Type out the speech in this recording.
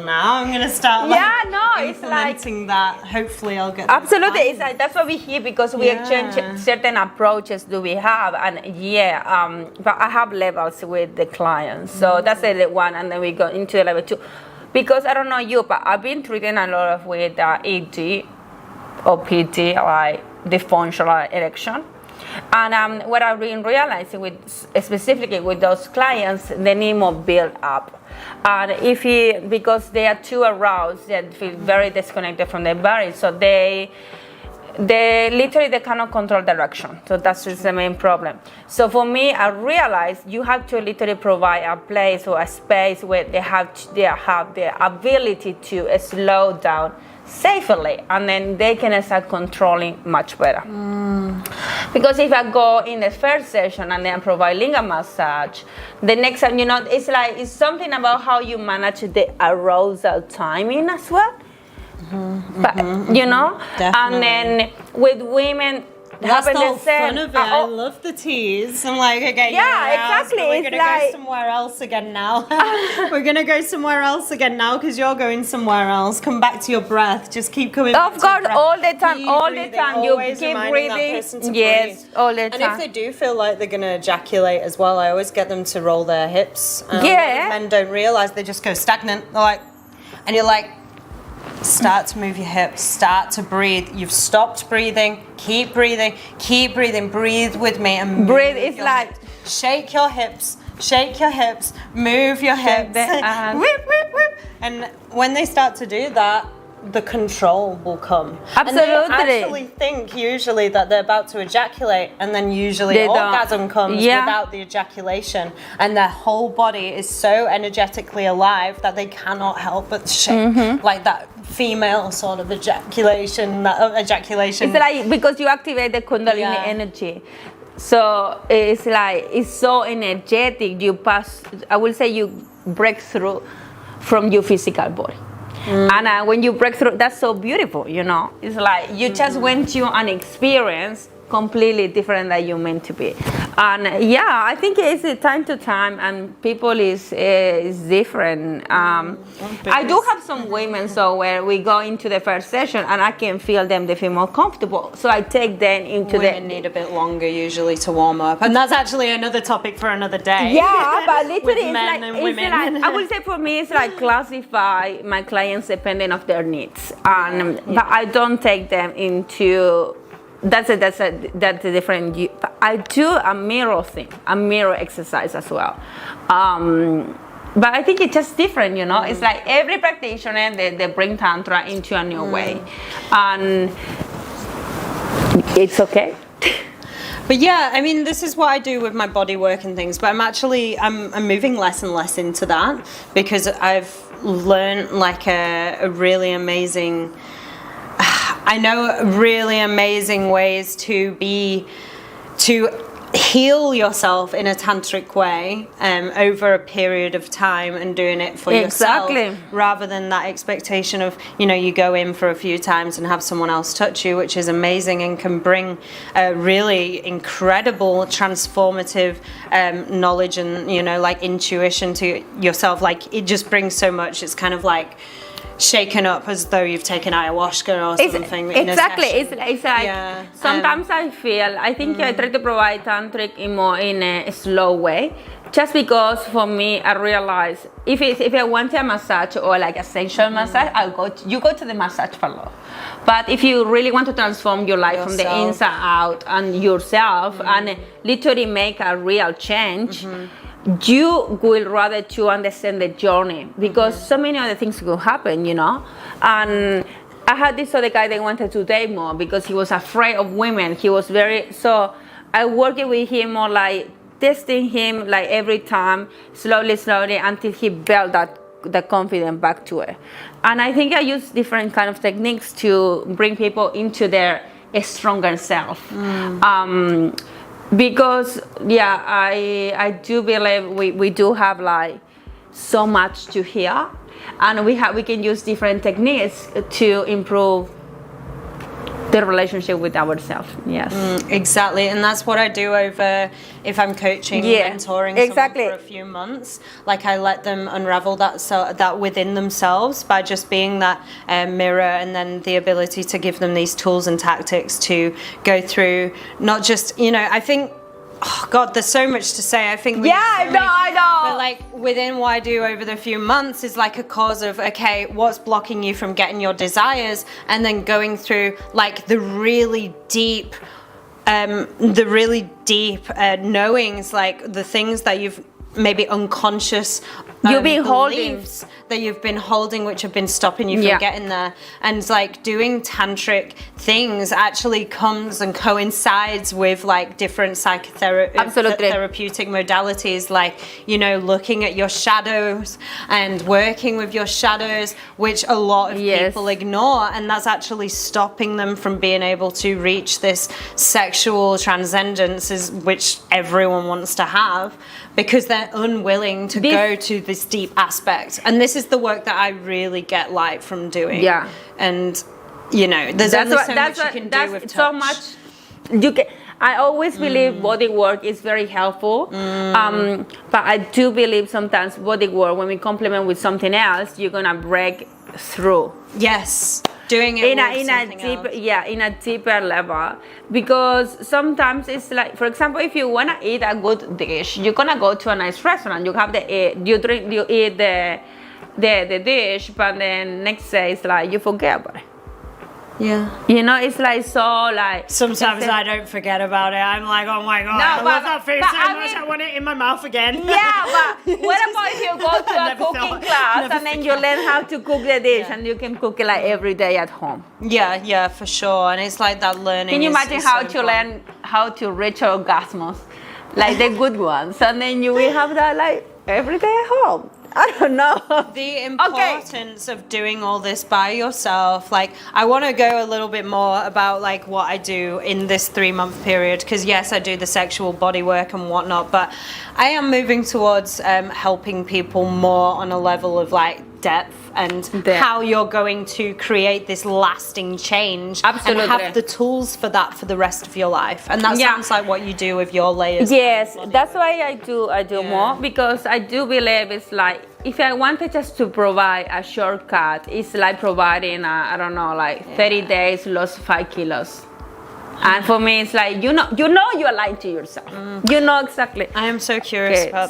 now. I'm going to start implementing that. Hopefully I'll get absolutely. It's like, that's what we hear, because we exchange certain approaches do we have, and but I have levels with the clients. So that's the level 1, and then we go into level 2. Because I don't know you, but I've been treating a lot of with ED or PT, like dysfunctional erection. And what I've been realizing specifically with those clients, they need more build up. And because they are too aroused, they feel very disconnected from their body, so they literally cannot control direction. So that's just the main problem. So for me, I realized you have to literally provide a place or a space where they have the ability to slow down safely, and then they can start controlling much better. Because if I go in the first session and then provide lingam massage, the next time, it's something about how you manage the arousal timing as well. But Definitely. And then with women, that's the whole the same. fun of it. I love the tease. I'm like, okay, exactly. We're gonna go somewhere else again now. We're gonna go somewhere else again now because you're going somewhere else. Come back to your breath. Just keep coming back to your breath. All the time. You Always keep reminding breathing. that person to Yes, breathe. all the time. And if they do feel like they're gonna ejaculate as well, I always get them to roll their hips. Men don't realize, they just go stagnant. They're like, and you're like, start to move your hips, start to breathe. You've stopped breathing, keep breathing, breathe with me and breathe. It's like shake your hips, move your hips. Whip, whip, whip. And when they start to do that, the control will come. Absolutely. And they actually think usually that they're about to ejaculate, and then usually orgasm comes without the ejaculation, and their whole body is so energetically alive that they cannot help but shake, like that female sort of ejaculation. It's like because you activate the Kundalini energy. So it's like, it's so energetic. You break through from your physical body. And when you break through, that's so beautiful, It's like you just went to an experience completely different that you meant to be. And I think it's time to time, and people is different. I do have some women, so where we go into the first session and I can feel them, they feel more comfortable. So I take them into women need a bit longer usually to warm up, and that's actually another topic for another day. Yeah, but literally with men and women. I would say for me it's like classify my clients depending on their needs, and but I don't take them into. That's a different. I do a mirror thing, a mirror exercise as well. But I think it's just different, It's like every practitioner, they bring Tantra into a new way. And it's okay. But I mean, this is what I do with my body work and things, but I'm moving less and less into that, because I've learned like a really amazing, I know really amazing ways to heal yourself in a tantric way over a period of time, and doing it for yourself, rather than that expectation of you go in for a few times and have someone else touch you, which is amazing and can bring a really incredible transformative knowledge and like intuition to yourself. Like it just brings so much. It's kind of like shaken up as though you've taken ayahuasca or something. Exactly. It's like sometimes I think I try to provide tantric in a slow way, just because for me I realize if I want a massage or like a sensual massage, you go to the massage parlor. But if you really want to transform your life from the inside out and yourself and literally make a real change, you will rather to understand the journey, because so many other things will happen, And I had this other guy that wanted to date more because he was afraid of women. He was so I worked with him more like testing him like every time, slowly, until he built the confidence back to it. And I think I use different kind of techniques to bring people into their stronger self. Because I do believe we do have like so much to hear, and we can use different techniques to improve the relationship with ourselves. Yes. Exactly, and that's what I do over if I'm coaching, mentoring someone for a few months. Like I let them unravel that within themselves by just being that mirror, and then the ability to give them these tools and tactics to go through. Not just, I think. Oh God, there's so much to say. I think I know. But like within what I do over the few months is like a cause of, okay, what's blocking you from getting your desires, and then going through like the really deep knowings, like the things that you've maybe unconscious you've been holding, that you've been holding, which have been stopping you from getting there. And like doing tantric things actually comes and coincides with like different therapeutic modalities, like looking at your shadows and working with your shadows, which a lot of people ignore, and that's actually stopping them from being able to reach this sexual transcendence, which everyone wants to have, because they're unwilling to go to this deep aspect. And this is the work that I really get light from doing. Yeah. And there's only so much you can do with touch. So much you can. I always believe body work is very helpful, but I do believe sometimes body work, when we complement with something else, you're gonna break through. Yes. Doing it in a deeper level, because sometimes it's like, for example, if you want to eat a good dish, you're gonna go to a nice restaurant, you have you eat the dish, but then next day it's like you forget about it. Yeah. It's like, so like sometimes I don't forget about it. I'm like, oh my God, I love that food so much, I want it in my mouth again. Yeah, but what about if you go to a cooking class and then you learn how to cook the dish and you can cook it like every day at home? Yeah, for sure. And it's like that learning. Can you imagine how to learn how to reach orgasms, like the good ones, and then you will have that like every day at home? I don't know. The importance of doing all this by yourself. Like, I want to go a little bit more about like what I do in this 3-month period, because yes, I do the sexual body work and whatnot, but I am moving towards helping people more on a level of like depth and how you're going to create this lasting change. Absolutely. And have the tools for that for the rest of your life. And that sounds like what you do with your layers. Yes, that's why I do more, because I do believe it's like, if I wanted just to provide a shortcut, it's like providing 30 days lost 5 kilos. And for me, it's like, you know you're lying to yourself. You know exactly. I am so curious about that.